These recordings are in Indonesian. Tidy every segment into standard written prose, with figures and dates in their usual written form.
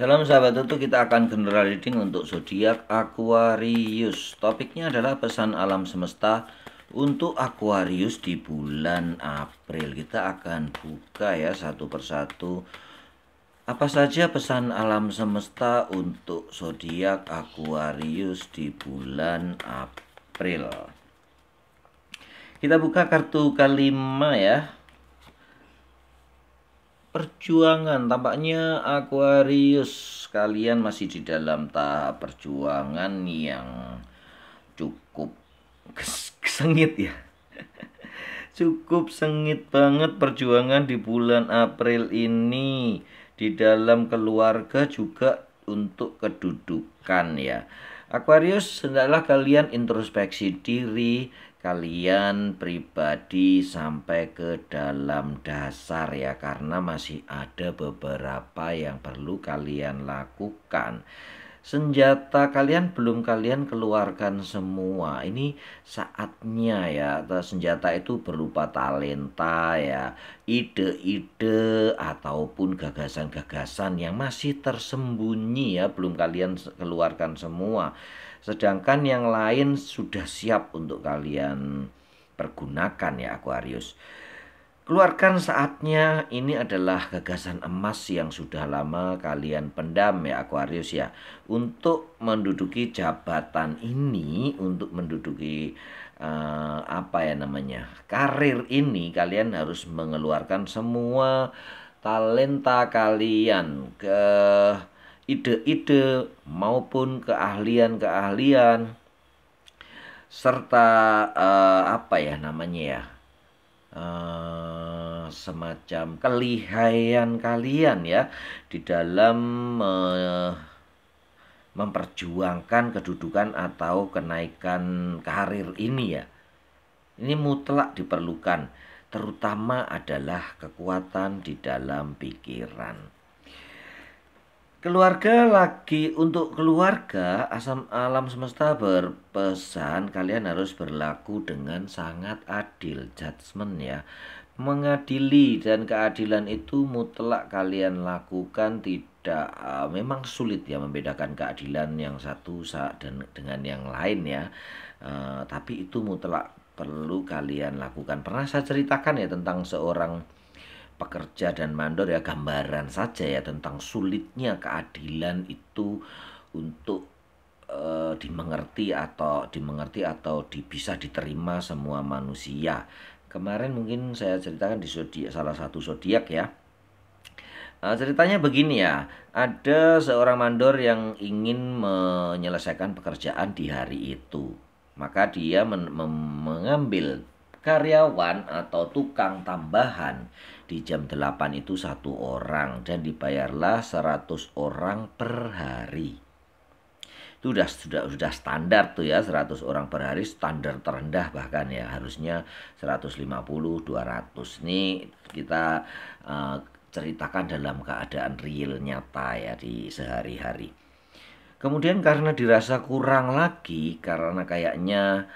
Salam sahabat tutu, kita akan general reading untuk zodiak Aquarius. Topiknya adalah pesan alam semesta untuk Aquarius di bulan April. Kita akan buka ya satu persatu. Apa saja pesan alam semesta untuk zodiak Aquarius di bulan April. Kita buka kartu kelima ya. Perjuangan, tampaknya Aquarius kalian masih di dalam tahap perjuangan yang cukup sengit ya. Cukup sengit banget perjuangan di bulan April ini, di dalam keluarga juga untuk kedudukan ya. Aquarius, hendaklah kalian introspeksi diri kalian pribadi sampai ke dalam dasar ya, karena masih ada beberapa yang perlu kalian lakukan. Senjata kalian belum kalian keluarkan semua. Ini saatnya ya. Senjata itu berupa talenta ya, ide-ide ataupun gagasan-gagasan yang masih tersembunyi ya, belum kalian keluarkan semua. Sedangkan yang lain sudah siap untuk kalian pergunakan ya Aquarius. Keluarkan saatnya, ini adalah gagasan emas yang sudah lama kalian pendam ya Aquarius ya. Untuk menduduki jabatan ini, untuk menduduki karir ini, kalian harus mengeluarkan semua talenta kalian, ke ide-ide maupun keahlian-keahlian, serta semacam kelihayan kalian ya di dalam memperjuangkan kedudukan atau kenaikan karir ini ya. Ini mutlak diperlukan, terutama adalah kekuatan di dalam pikiran. Keluarga lagi, untuk keluarga alam semesta berpesan kalian harus berlaku dengan sangat adil, judgment ya. Mengadili, dan keadilan itu mutlak kalian lakukan. Tidak memang sulit ya membedakan keadilan yang satu dan dengan yang lain ya. Tapi itu mutlak perlu kalian lakukan. Pernah saya ceritakan ya tentang seorang pekerja dan mandor ya, gambaran saja ya tentang sulitnya keadilan itu untuk dimengerti atau bisa diterima semua manusia. Kemarin mungkin saya ceritakan di salah satu zodiak ya. Ceritanya begini ya, ada seorang mandor yang ingin menyelesaikan pekerjaan di hari itu. Maka dia mengambil karyawan atau tukang tambahan di jam 8 itu 1 orang, dan dibayarlah 100 orang per hari. Itu sudah standar tuh ya, 100 orang per hari, standar terendah bahkan ya, harusnya 150 200. Ini kita ceritakan dalam keadaan real nyata ya di sehari-hari. Kemudian karena dirasa kurang lagi, karena kayaknya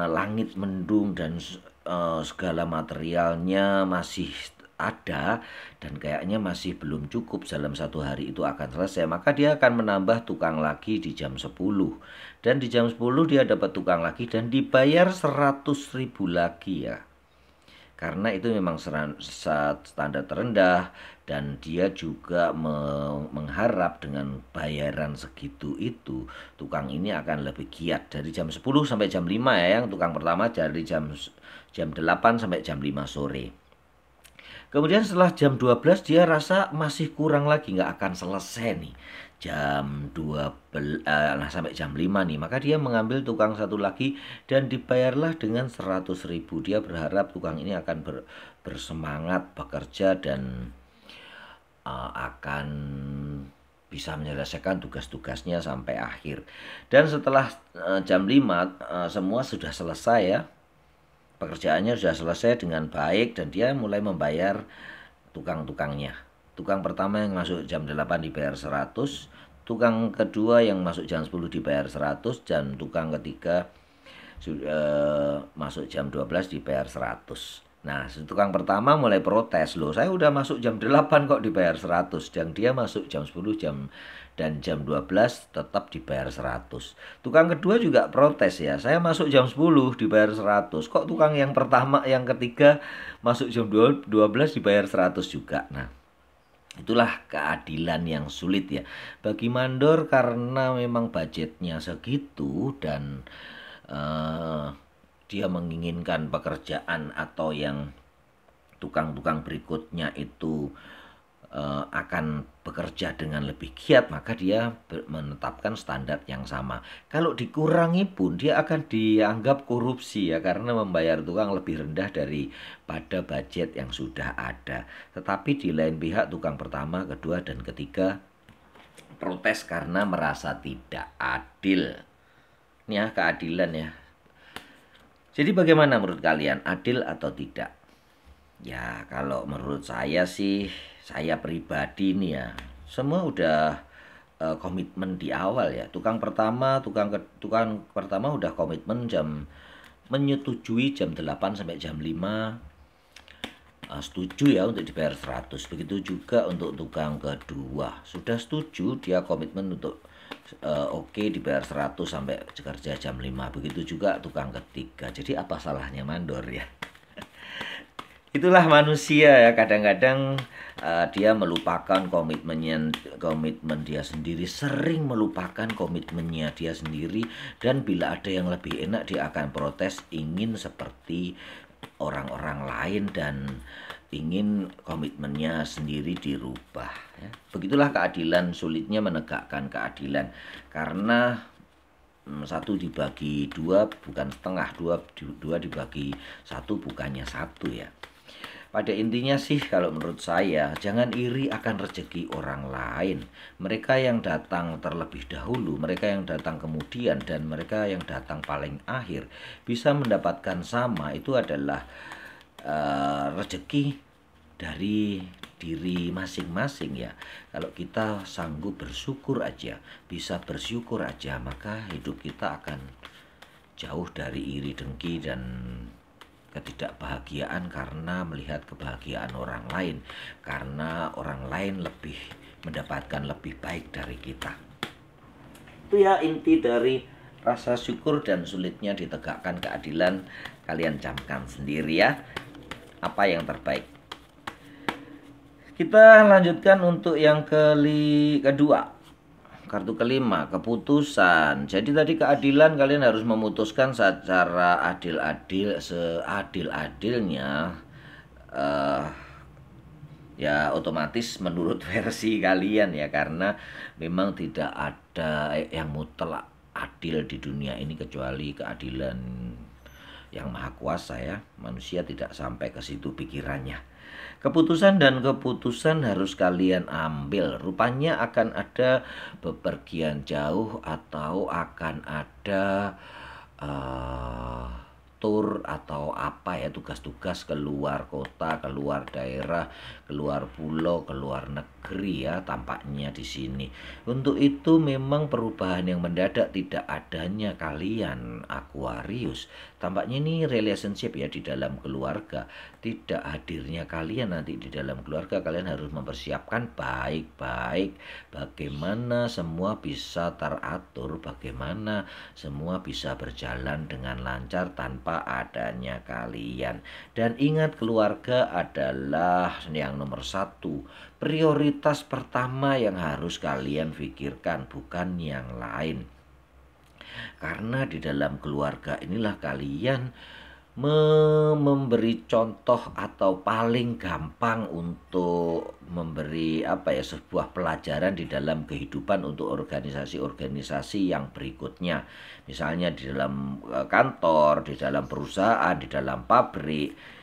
langit mendung dan segala materialnya masih ada dan kayaknya masih belum cukup dalam 1 hari itu akan selesai, maka dia akan menambah tukang lagi di jam 10, dan di jam 10 dia dapat tukang lagi dan dibayar 100.000 lagi ya, karena itu memang standar terendah, dan dia juga mengharap dengan bayaran segitu itu tukang ini akan lebih giat. Dari jam 10 sampai jam 5 ya, yang tukang pertama dari jam 8 sampai jam 5 sore. Kemudian setelah jam 12 dia rasa masih kurang lagi, nggak akan selesai nih jam 12 sampai jam 5 nih, maka dia mengambil tukang satu lagi dan dibayarlah dengan 100.000. Dia berharap tukang ini akan bersemangat bekerja dan akan bisa menyelesaikan tugas-tugasnya sampai akhir. Dan setelah jam 5 semua sudah selesai ya, pekerjaannya sudah selesai dengan baik, dan dia mulai membayar tukang-tukangnya. Tukang pertama yang masuk jam 8 dibayar 100, tukang kedua yang masuk jam 10 dibayar 100, dan tukang ketiga masuk jam 12 dibayar 100. Nah, si tukang pertama mulai protes, loh saya udah masuk jam 8 kok dibayar 100, dan dia masuk jam 10 dan jam 12 tetap dibayar 100. Tukang kedua juga protes ya, saya masuk jam 10 dibayar 100, kok tukang yang pertama, yang ketiga masuk jam 12 dibayar 100 juga. Nah, itulah keadilan yang sulit ya. Bagi mandor karena memang budgetnya segitu dan eh, dia menginginkan pekerjaan atau yang tukang-tukang berikutnya itu akan bekerja dengan lebih giat, maka dia menetapkan standar yang sama. Kalau dikurangi pun dia akan dianggap korupsi ya, karena membayar tukang lebih rendah daripada budget yang sudah ada. Tetapi di lain pihak tukang pertama, kedua, dan ketiga protes karena merasa tidak adil. Ini ya keadilan ya. Jadi bagaimana menurut kalian, adil atau tidak? Ya kalau menurut saya sih, saya pribadi nih ya, semua udah komitmen di awal ya. Tukang pertama udah komitmen menyetujui jam 8 sampai jam 5, setuju ya untuk dibayar 100. Begitu juga untuk tukang kedua, sudah setuju, dia komitmen untuk oke dibayar 100 sampai kerja jam 5. Begitu juga tukang ketiga. Jadi apa salahnya mandor ya? Itulah manusia ya, kadang-kadang dia melupakan komitmen dia sendiri, sering melupakan komitmennya dia sendiri, dan bila ada yang lebih enak dia akan protes, ingin seperti orang-orang lain dan ingin komitmennya sendiri dirubah ya. Begitulah keadilan, sulitnya menegakkan keadilan karena satu dibagi dua bukan setengah, dua dibagi satu bukannya satu ya. Pada intinya sih kalau menurut saya, jangan iri akan rezeki orang lain. Mereka yang datang terlebih dahulu, mereka yang datang kemudian, dan mereka yang datang paling akhir bisa mendapatkan sama, itu adalah rezeki dari diri masing-masing ya. Kalau kita sanggup bersyukur aja, bisa bersyukur aja, maka hidup kita akan jauh dari iri dengki dan ketidakbahagiaan karena melihat kebahagiaan orang lain, karena orang lain lebih mendapatkan lebih baik dari kita. Itu ya inti dari rasa syukur dan sulitnya ditegakkan keadilan. Kalian camkan sendiri ya, apa yang terbaik. Kita lanjutkan untuk yang kedua. Kartu kelima, keputusan. Jadi tadi keadilan, kalian harus memutuskan secara seadil-adilnya. Ya otomatis menurut versi kalian ya, karena memang tidak ada yang mutlak adil di dunia ini kecuali keadilan yang maha kuasa ya. Manusia tidak sampai ke situ pikirannya. Keputusan harus kalian ambil. Rupanya akan ada bepergian jauh atau akan ada tour atau apa ya, tugas-tugas keluar kota, keluar daerah, keluar pulau, keluar negeri ya tampaknya di sini. Untuk itu memang perubahan yang mendadak, tidak adanya kalian Aquarius. Tampaknya ini relationship ya di dalam keluarga. Tidak hadirnya kalian nanti di dalam keluarga, kalian harus mempersiapkan baik-baik bagaimana semua bisa teratur, bagaimana semua bisa berjalan dengan lancar tanpa adanya kalian. Dan ingat, keluarga adalah yang nomor satu, prioritas pertama yang harus kalian pikirkan, bukan yang lain. Karena di dalam keluarga inilah kalian memberi contoh atau paling gampang untuk memberi sebuah pelajaran di dalam kehidupan untuk organisasi-organisasi yang berikutnya. Misalnya di dalam kantor, di dalam perusahaan, di dalam pabrik.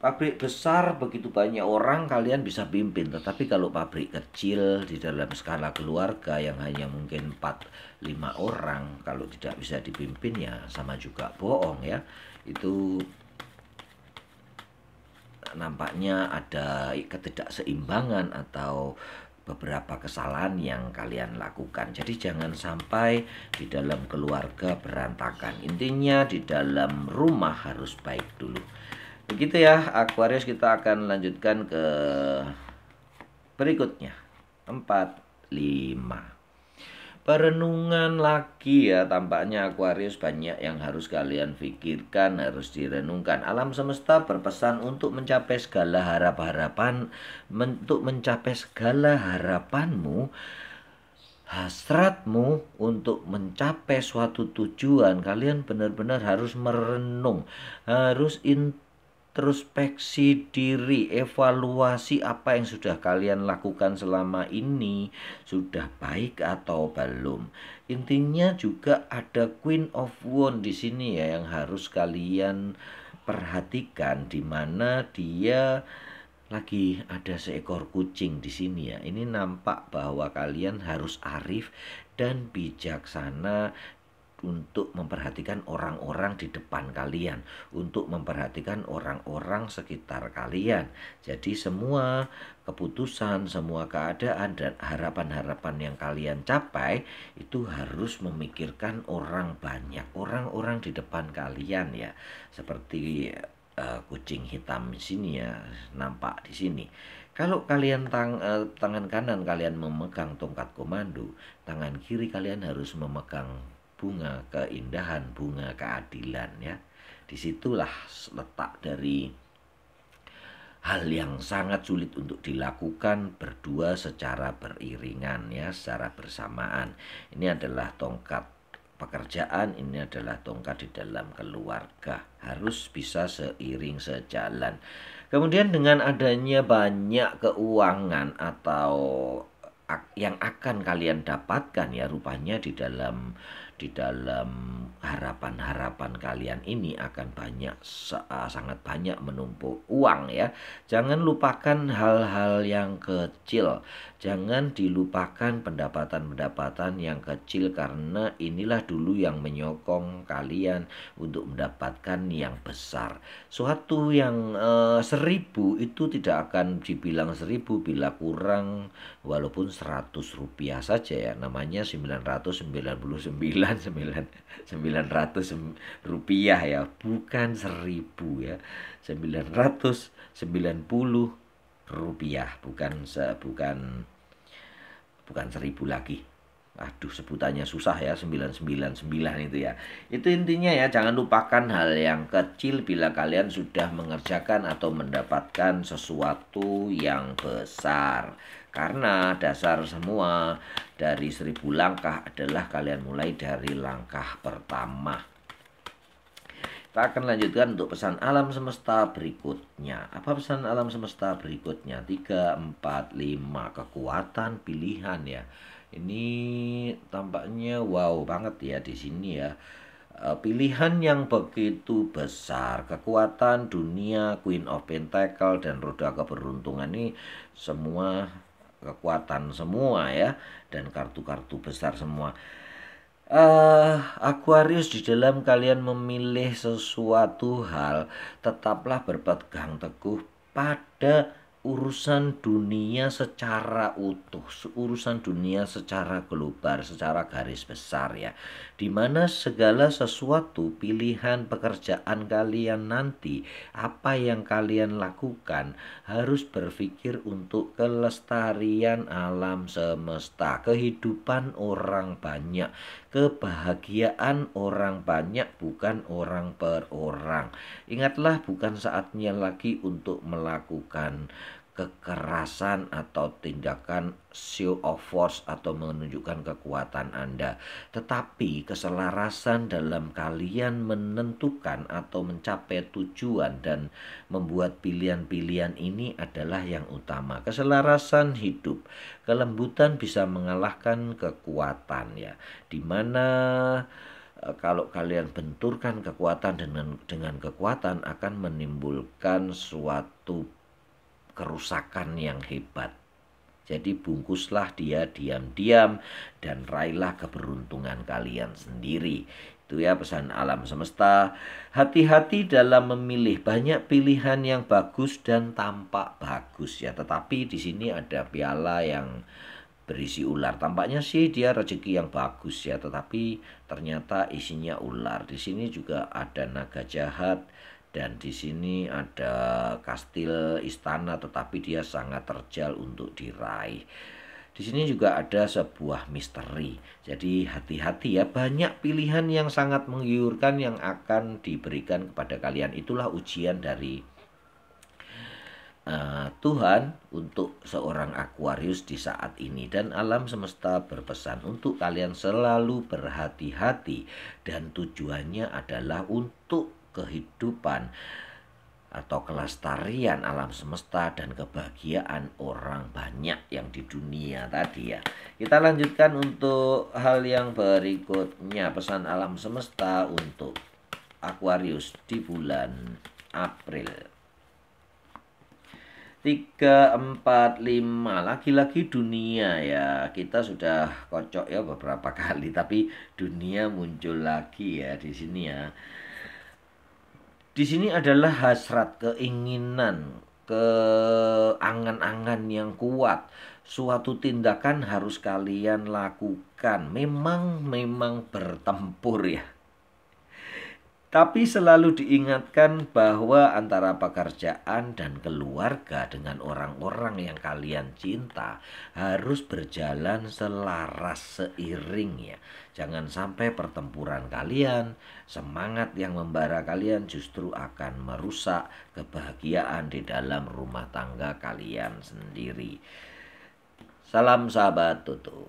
Pabrik besar begitu banyak orang kalian bisa pimpin, tetapi kalau pabrik kecil di dalam skala keluarga yang hanya mungkin 4-5 orang, kalau tidak bisa dipimpin ya sama juga bohong ya. Itu nampaknya ada ketidakseimbangan atau beberapa kesalahan yang kalian lakukan. Jadi jangan sampai di dalam keluarga berantakan. Intinya di dalam rumah harus baik dulu. Begitu ya Aquarius, kita akan lanjutkan ke berikutnya. 4, 5. Perenungan lagi ya, tampaknya Aquarius banyak yang harus kalian pikirkan, harus direnungkan. Alam semesta berpesan untuk mencapai segala harapanmu, hasratmu untuk mencapai suatu tujuan. Kalian benar-benar harus merenung, harus introspeksi diri, evaluasi apa yang sudah kalian lakukan selama ini, sudah baik atau belum. Intinya juga ada Queen of Wands di sini ya yang harus kalian perhatikan, di mana dia lagi ada seekor kucing di sini ya. Ini nampak bahwa kalian harus arif dan bijaksana untuk memperhatikan orang-orang di depan kalian, untuk memperhatikan orang-orang sekitar kalian. Jadi semua keputusan, semua keadaan dan harapan-harapan yang kalian capai itu harus memikirkan orang banyak, orang-orang di depan kalian ya. Seperti kucing hitam di sini ya, nampak di sini. Kalau kalian tangan kanan kalian memegang tongkat komando, tangan kiri kalian harus memegang bunga keindahan, bunga keadilan ya. Disitulah letak dari hal yang sangat sulit untuk dilakukan berdua secara beriringan ya, secara bersamaan. Ini adalah tongkat pekerjaan, ini adalah tongkat di dalam keluarga, harus bisa seiring sejalan. Kemudian dengan adanya banyak keuangan atau yang akan kalian dapatkan ya, rupanya di dalam harapan-harapan kalian ini akan sangat banyak menumpuk uang ya. Jangan lupakan hal-hal yang kecil. Jangan dilupakan pendapatan-pendapatan yang kecil, karena inilah dulu yang menyokong kalian untuk mendapatkan yang besar. Suatu yang 1000 itu tidak akan dibilang 1000 bila kurang walaupun 100 rupiah saja ya. Namanya 999 rupiah ya, bukan 1000 ya. 990 rupiah, bukan 1000 lagi. Aduh, sebutannya susah ya, 999 itu ya. Itu intinya ya, jangan lupakan hal yang kecil bila kalian sudah mengerjakan atau mendapatkan sesuatu yang besar. Karena dasar semua dari 1000 langkah adalah kalian mulai dari langkah pertama. Kita akan lanjutkan untuk pesan alam semesta berikutnya. Apa pesan alam semesta berikutnya? 3, 4, 5. Kekuatan pilihan ya. Ini tampaknya wow banget ya di sini ya. Pilihan yang begitu besar, kekuatan dunia, Queen of Pentacle dan roda keberuntungan, ini semua kekuatan semua ya, dan kartu-kartu besar semua. Aquarius, di dalam kalian memilih sesuatu hal, tetaplah berpegang teguh pada urusan dunia secara utuh, urusan dunia secara global, secara garis besar ya, dimana segala sesuatu pilihan pekerjaan kalian nanti, apa yang kalian lakukan, harus berpikir untuk kelestarian alam semesta, kehidupan orang banyak, kebahagiaan orang banyak, bukan orang per orang. Ingatlah, bukan saatnya lagi untuk melakukan kekerasan atau tindakan show of force atau menunjukkan kekuatan Anda, tetapi keselarasan dalam kalian menentukan atau mencapai tujuan dan membuat pilihan-pilihan ini adalah yang utama. Keselarasan hidup, kelembutan bisa mengalahkan kekuatan ya, dimana kalau kalian benturkan kekuatan dengan kekuatan akan menimbulkan suatu kerusakan yang hebat. Jadi bungkuslah dia diam-diam dan raihlah keberuntungan kalian sendiri. Itu ya pesan alam semesta. Hati-hati dalam memilih, banyak pilihan yang bagus dan tampak bagus ya, tetapi di sini ada piala yang berisi ular. Tampaknya sih dia rezeki yang bagus ya, tetapi ternyata isinya ular. Di sini juga ada naga jahat dan di sini ada kastil istana, tetapi dia sangat terjal untuk diraih. Di sini juga ada sebuah misteri. Jadi hati-hati ya, banyak pilihan yang sangat menggiurkan yang akan diberikan kepada kalian. Itulah ujian dari Tuhan untuk seorang Aquarius di saat ini, dan alam semesta berpesan untuk kalian selalu berhati-hati, dan tujuannya adalah untuk kehidupan atau kelestarian alam semesta dan kebahagiaan orang banyak yang di dunia tadi ya. Kita lanjutkan untuk hal yang berikutnya, pesan alam semesta untuk Aquarius di bulan April. 3, 4, 5, lagi-lagi dunia ya. Kita sudah kocok ya beberapa kali, tapi dunia muncul lagi ya di sini ya. Di sini adalah hasrat, keinginan, angan-angan yang kuat. Suatu tindakan harus kalian lakukan. Memang bertempur ya. Tapi selalu diingatkan bahwa antara pekerjaan dan keluarga dengan orang-orang yang kalian cinta harus berjalan selaras, seiring ya. Jangan sampai pertempuran kalian, semangat yang membara kalian justru akan merusak kebahagiaan di dalam rumah tangga kalian sendiri. Salam sahabat Tutu.